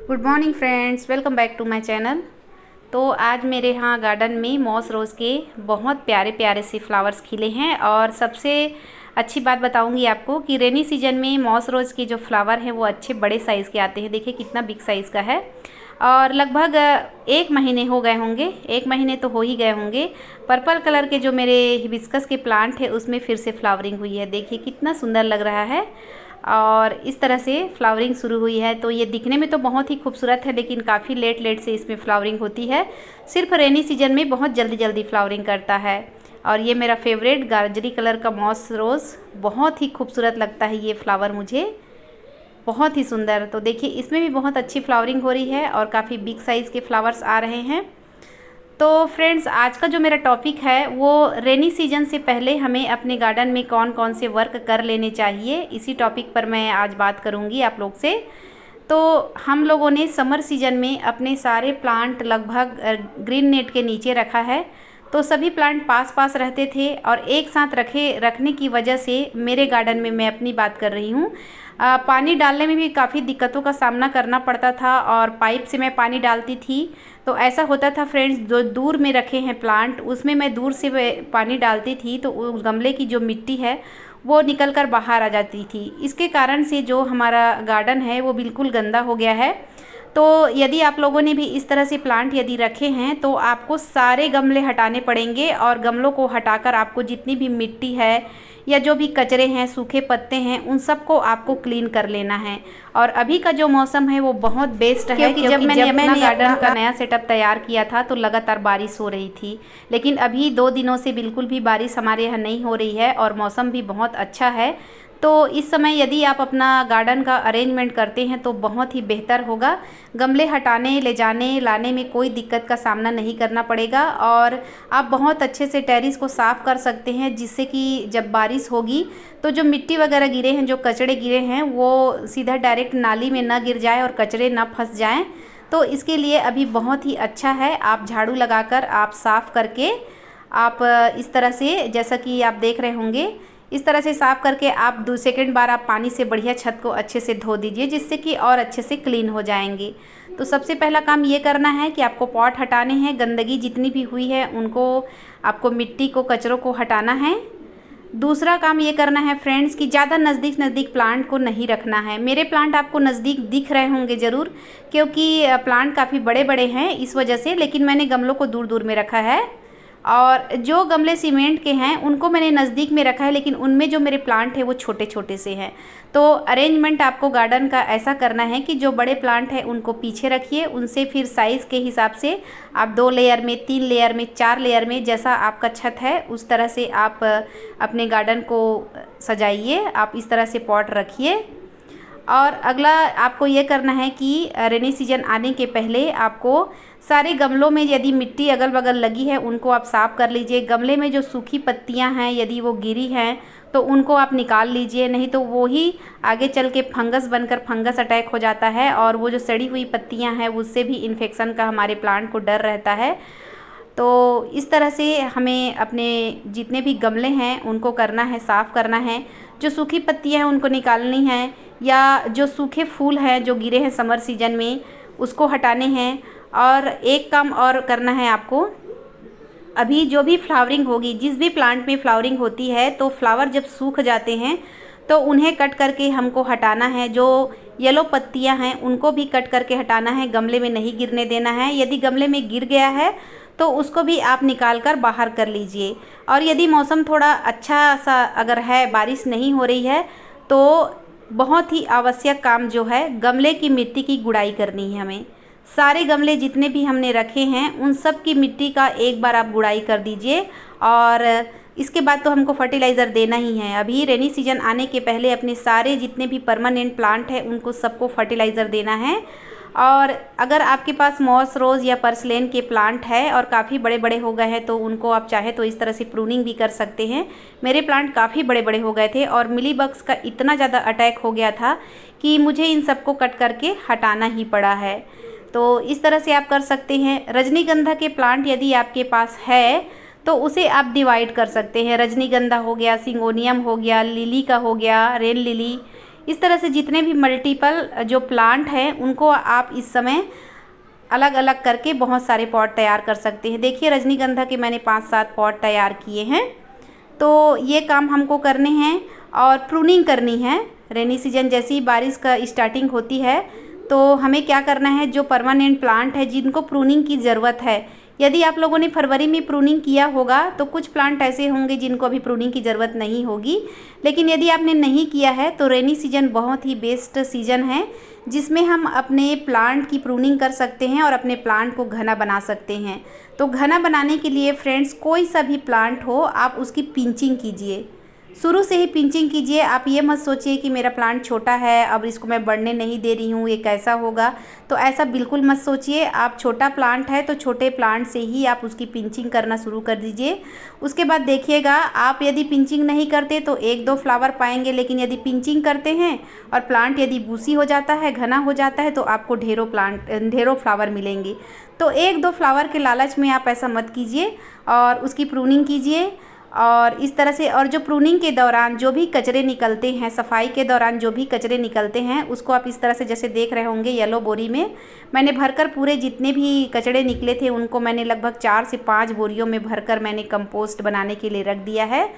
Good morning friends, welcome back to my channel. तो आज मेरे यहाँ गार्डन में मॉस रोज़ के बहुत प्यारे प्यारे से फ्लावर्स खिले हैं। और सबसे अच्छी बात बताऊंगी आपको कि रेनी सीजन में मॉस रोज़ के जो फ्लावर हैं वो अच्छे बड़े साइज़ के आते हैं। देखिए कितना बिग साइज़ का है। और लगभग 1 महीने हो गए होंगे, 1 महीने तो हो ही गए होंगे। पर्पल कलर के जो मेरे हिबिस्कस के प्लांट है उसमें फिर से फ्लावरिंग हुई है। देखिए कितना सुंदर लग रहा है और इस तरह से फ्लावरिंग शुरू हुई है। तो ये दिखने में तो बहुत ही खूबसूरत है, लेकिन काफ़ी लेट लेट से इसमें फ्लावरिंग होती है। सिर्फ रेनी सीजन में बहुत जल्दी जल्दी फ्लावरिंग करता है। और ये मेरा फेवरेट गाजरी कलर का मॉस रोज़, बहुत ही खूबसूरत लगता है ये फ्लावर मुझे, बहुत ही सुंदर। तो देखिए इसमें भी बहुत अच्छी फ्लावरिंग हो रही है और काफ़ी बिग साइज़ के फ्लावर्स आ रहे हैं। तो फ्रेंड्स, आज का जो मेरा टॉपिक है वो रेनी सीजन से पहले हमें अपने गार्डन में कौन कौन से वर्क कर लेने चाहिए, इसी टॉपिक पर मैं आज बात करूंगी आप लोग से। तो हम लोगों ने समर सीजन में अपने सारे प्लांट लगभग ग्रीन नेट के नीचे रखा है। तो सभी प्लांट पास पास रहते थे और एक साथ रखने की वजह से मेरे गार्डन में, मैं अपनी बात कर रही हूँ, पानी डालने में भी काफ़ी दिक्कतों का सामना करना पड़ता था। और पाइप से मैं पानी डालती थी तो ऐसा होता था फ्रेंड्स, जो दूर में रखे हैं प्लांट उसमें मैं दूर से पानी डालती थी तो उस गमले की जो मिट्टी है वो निकल कर बाहर आ जाती थी। इसके कारण से जो हमारा गार्डन है वो बिल्कुल गंदा हो गया है। तो यदि आप लोगों ने भी इस तरह से प्लांट यदि रखे हैं तो आपको सारे गमले हटाने पड़ेंगे और गमलों को हटाकर आपको जितनी भी मिट्टी है या जो भी कचरे हैं, सूखे पत्ते हैं, उन सबको आपको क्लीन कर लेना है। और अभी का जो मौसम है वो बहुत बेस्ट है, क्योंकि जब मैंने अपना गार्डन का नया सेटअप तैयार किया था तो लगातार बारिश हो रही थी। लेकिन अभी 2 दिनों से बिल्कुल भी बारिश हमारे यहाँ नहीं हो रही है और मौसम भी बहुत अच्छा है। तो इस समय यदि आप अपना गार्डन का अरेंजमेंट करते हैं तो बहुत ही बेहतर होगा। गमले हटाने, ले जाने, लाने में कोई दिक्कत का सामना नहीं करना पड़ेगा और आप बहुत अच्छे से टेरेस को साफ़ कर सकते हैं, जिससे कि जब बारिश होगी तो जो मिट्टी वगैरह गिरे हैं, जो कचड़े गिरे हैं, वो सीधा डायरेक्ट नाली में ना गिर जाए और कचरे ना फंस जाएं। तो इसके लिए अभी बहुत ही अच्छा है, आप झाड़ू लगाकर आप साफ़ करके आप इस तरह से, जैसा कि आप देख रहे होंगे, इस तरह से साफ़ करके आप 2 सेकंड बार आप पानी से बढ़िया छत को अच्छे से धो दीजिए, जिससे कि और अच्छे से क्लीन हो जाएंगे। तो सबसे पहला काम ये करना है कि आपको पॉट हटाने हैं, गंदगी जितनी भी हुई है उनको, आपको मिट्टी को, कचरों को हटाना है। दूसरा काम ये करना है फ्रेंड्स कि ज़्यादा नज़दीक नज़दीक प्लांट को नहीं रखना है। मेरे प्लांट आपको नज़दीक दिख रहे होंगे ज़रूर, क्योंकि प्लांट काफ़ी बड़े बड़े हैं इस वजह से, लेकिन मैंने गमलों को दूर दूर में रखा है। और जो गमले सीमेंट के हैं उनको मैंने नज़दीक में रखा है, लेकिन उनमें जो मेरे प्लांट है वो छोटे छोटे से हैं। तो अरेंजमेंट आपको गार्डन का ऐसा करना है कि जो बड़े प्लांट हैं उनको पीछे रखिए, उनसे फिर साइज़ के हिसाब से आप 2 लेयर में, 3 लेयर में, 4 लेयर में, जैसा आपका छत है उस तरह से आप अपने गार्डन को सजाइए। आप इस तरह से पॉट रखिए। और अगला आपको ये करना है कि रेनी सीजन आने के पहले आपको सारे गमलों में यदि मिट्टी अगल बगल लगी है उनको आप साफ़ कर लीजिए। गमले में जो सूखी पत्तियां हैं यदि वो गिरी हैं तो उनको आप निकाल लीजिए, नहीं तो वो ही आगे चल के फंगस बनकर फंगस अटैक हो जाता है और वो जो सड़ी हुई पत्तियां हैं उससे भी इन्फेक्शन का हमारे प्लांट को डर रहता है। तो इस तरह से हमें अपने जितने भी गमले हैं उनको करना है, साफ़ करना है। जो सूखी पत्तियां हैं उनको निकालनी हैं, या जो सूखे फूल हैं जो गिरे हैं समर सीजन में उसको हटाने हैं। और एक काम और करना है आपको, अभी जो भी फ्लावरिंग होगी, जिस भी प्लांट में फ्लावरिंग होती है तो फ्लावर जब सूख जाते हैं तो उन्हें कट करके हमको हटाना है। जो येलो पत्तियां हैं उनको भी कट करके हटाना है, गमले में नहीं गिरने देना है। यदि गमले में गिर गया है तो उसको भी आप निकाल कर बाहर कर लीजिए। और यदि मौसम थोड़ा अच्छा सा अगर है, बारिश नहीं हो रही है, तो बहुत ही आवश्यक काम जो है गमले की मिट्टी की गुड़ाई करनी है हमें। सारे गमले जितने भी हमने रखे हैं उन सब की मिट्टी का एक बार आप गुड़ाई कर दीजिए। और इसके बाद तो हमको फर्टिलाइज़र देना ही है। अभी रेनी सीजन आने के पहले अपने सारे जितने भी परमानेंट प्लांट हैं उनको सबको फर्टिलाइज़र देना है। और अगर आपके पास मॉस रोज़ या पर्सलेन के प्लांट है और काफ़ी बड़े बड़े हो गए हैं तो उनको आप चाहे तो इस तरह से प्रूनिंग भी कर सकते हैं। मेरे प्लांट काफ़ी बड़े बड़े हो गए थे और मिली बग्स का इतना ज़्यादा अटैक हो गया था कि मुझे इन सबको कट करके हटाना ही पड़ा है। तो इस तरह से आप कर सकते हैं। रजनीगंधा के प्लांट यदि आपके पास है तो उसे आप डिवाइड कर सकते हैं। रजनीगंधा हो गया, सिंगोनियम हो गया, लिली का हो गया, रेन लिली, इस तरह से जितने भी मल्टीपल जो प्लांट हैं उनको आप इस समय अलग अलग करके बहुत सारे पॉट तैयार कर सकते हैं। देखिए रजनीगंधा के मैंने 5-7 पॉट तैयार किए हैं। तो ये काम हमको करने हैं और प्रूनिंग करनी है। रेनी सीजन जैसे ही बारिश का स्टार्टिंग होती है तो हमें क्या करना है, जो परमानेंट प्लांट है जिनको प्रूनिंग की ज़रूरत है, यदि आप लोगों ने फरवरी में प्रूनिंग किया होगा तो कुछ प्लांट ऐसे होंगे जिनको अभी प्रूनिंग की ज़रूरत नहीं होगी। लेकिन यदि आपने नहीं किया है तो रेनी सीजन बहुत ही बेस्ट सीजन है जिसमें हम अपने प्लांट की प्रूनिंग कर सकते हैं और अपने प्लांट को घना बना सकते हैं। तो घना बनाने के लिए फ्रेंड्स कोई सा भी प्लांट हो आप उसकी पिंचिंग कीजिए, शुरू से ही पिंचिंग कीजिए। आप ये मत सोचिए कि मेरा प्लांट छोटा है अब इसको मैं बढ़ने नहीं दे रही हूँ, ये कैसा होगा, तो ऐसा बिल्कुल मत सोचिए। आप छोटा प्लांट है तो छोटे प्लांट से ही आप उसकी पिंचिंग करना शुरू कर दीजिए। उसके बाद देखिएगा आप यदि पिंचिंग नहीं करते तो 1-2 फ्लावर पाएंगे, लेकिन यदि पिंचिंग करते हैं और प्लांट यदि बूसी हो जाता है, घना हो जाता है, तो आपको ढेरों फ्लावर मिलेंगे। तो 1-2 फ्लावर के लालच में आप ऐसा मत कीजिए और उसकी प्रूनिंग कीजिए। और इस तरह से, और जो प्रूनिंग के दौरान जो भी कचरे निकलते हैं, सफाई के दौरान जो भी कचरे निकलते हैं उसको आप इस तरह से जैसे देख रहे होंगे येलो बोरी में मैंने भरकर पूरे जितने भी कचरे निकले थे उनको मैंने लगभग 4 से 5 बोरियों में भरकर मैंने कंपोस्ट बनाने के लिए रख दिया है।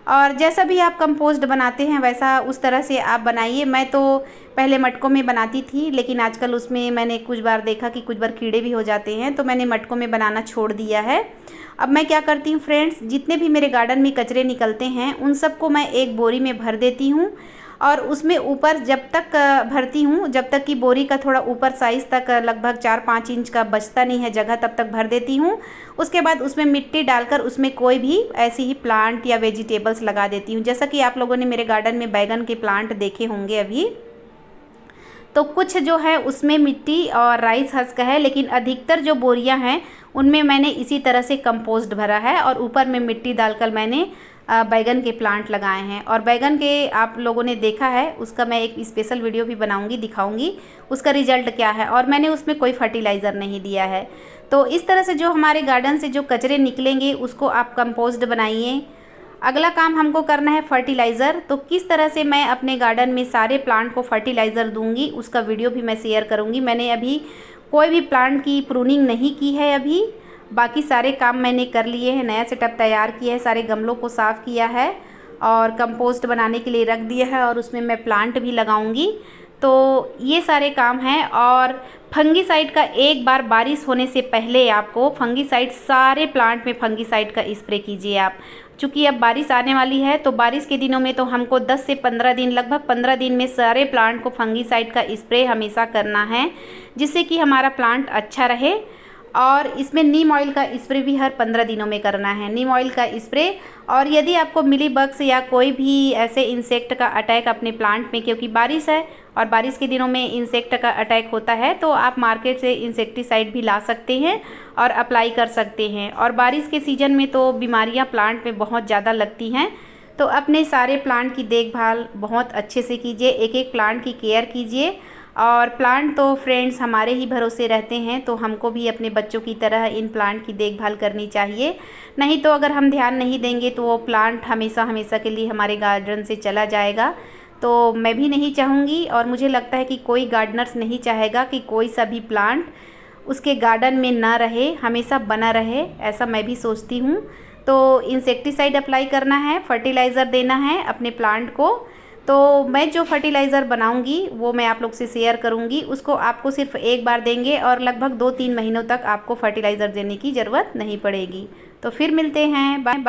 और जैसा भी आप कंपोस्ट बनाते हैं वैसा उस तरह से आप बनाइए। मैं तो पहले मटकों में बनाती थी, लेकिन आजकल उसमें मैंने कुछ बार देखा कि कुछ बार कीड़े भी हो जाते हैं, तो मैंने मटकों में बनाना छोड़ दिया है। अब मैं क्या करती हूँ फ्रेंड्स, जितने भी मेरे गार्डन में कचरे निकलते हैं उन सबको मैं एक बोरी में भर देती हूँ और उसमें ऊपर जब तक भरती हूँ जब तक कि बोरी का थोड़ा ऊपर साइज़ तक लगभग 4-5 इंच का बचता नहीं है जगह, तब तक भर देती हूँ। उसके बाद उसमें मिट्टी डालकर उसमें कोई भी ऐसी ही प्लांट या वेजिटेबल्स लगा देती हूँ। जैसा कि आप लोगों ने मेरे गार्डन में बैगन के प्लांट देखे होंगे अभी, तो कुछ जो है उसमें मिट्टी और राइस हस्क है, लेकिन अधिकतर जो बोरियां हैं उनमें मैंने इसी तरह से कंपोस्ट भरा है और ऊपर में मिट्टी डालकर मैंने बैगन के प्लांट लगाए हैं। और बैगन के आप लोगों ने देखा है, उसका मैं एक स्पेशल वीडियो भी बनाऊंगी, दिखाऊंगी उसका रिजल्ट क्या है। और मैंने उसमें कोई फर्टिलाइज़र नहीं दिया है। तो इस तरह से जो हमारे गार्डन से जो कचरे निकलेंगे उसको आप कंपोस्ट बनाइए। अगला काम हमको करना है फर्टिलाइज़र। तो किस तरह से मैं अपने गार्डन में सारे प्लांट को फर्टिलाइज़र दूंगी उसका वीडियो भी मैं शेयर करूंगी। मैंने अभी कोई भी प्लांट की प्रूनिंग नहीं की है, अभी बाकी सारे काम मैंने कर लिए हैं। नया सेटअप तैयार किया है, सारे गमलों को साफ़ किया है और कंपोस्ट बनाने के लिए रख दिया है और उसमें मैं प्लांट भी लगाऊंगी। तो ये सारे काम हैं। और फंगीसाइड का एक बार बारिश होने से पहले आपको फंगीसाइड सारे प्लांट में फंगीसाइड का स्प्रे कीजिए आप। चूँकि अब बारिश आने वाली है तो बारिश के दिनों में तो हमको 10 से 15 दिन, लगभग 15 दिन में सारे प्लांट को फंगीसाइड का स्प्रे हमेशा करना है, जिससे कि हमारा प्लांट अच्छा रहे। और इसमें नीम ऑयल का स्प्रे भी हर 15 दिनों में करना है, नीम ऑयल का स्प्रे। और यदि आपको मिलीबग्स या कोई भी ऐसे इंसेक्ट का अटैक अपने प्लांट में, क्योंकि बारिश है और बारिश के दिनों में इंसेक्ट का अटैक होता है, तो आप मार्केट से इंसेक्टिसाइड भी ला सकते हैं और अप्लाई कर सकते हैं। और बारिश के सीज़न में तो बीमारियां प्लांट में बहुत ज़्यादा लगती हैं, तो अपने सारे प्लांट की देखभाल बहुत अच्छे से कीजिए, एक एक प्लांट की केयर कीजिए। और प्लांट तो फ्रेंड्स हमारे ही भरोसे रहते हैं, तो हमको भी अपने बच्चों की तरह इन प्लांट की देखभाल करनी चाहिए। नहीं तो अगर हम ध्यान नहीं देंगे तो वो प्लांट हमेशा हमेशा के लिए हमारे गार्डन से चला जाएगा। तो मैं भी नहीं चाहूँगी और मुझे लगता है कि कोई गार्डनर्स नहीं चाहेगा कि कोई सा भी प्लांट उसके गार्डन में ना रहे, हमेशा बना रहे, ऐसा मैं भी सोचती हूँ। तो इंसेक्टिसाइड अप्लाई करना है, फर्टिलाइज़र देना है अपने प्लांट को। तो मैं जो फर्टिलाइज़र बनाऊंगी वो मैं आप लोग से शेयर करूंगी, उसको आपको सिर्फ एक बार देंगे और लगभग 2-3 महीनों तक आपको फर्टिलाइज़र देने की ज़रूरत नहीं पड़ेगी। तो फिर मिलते हैं, बाय बाय।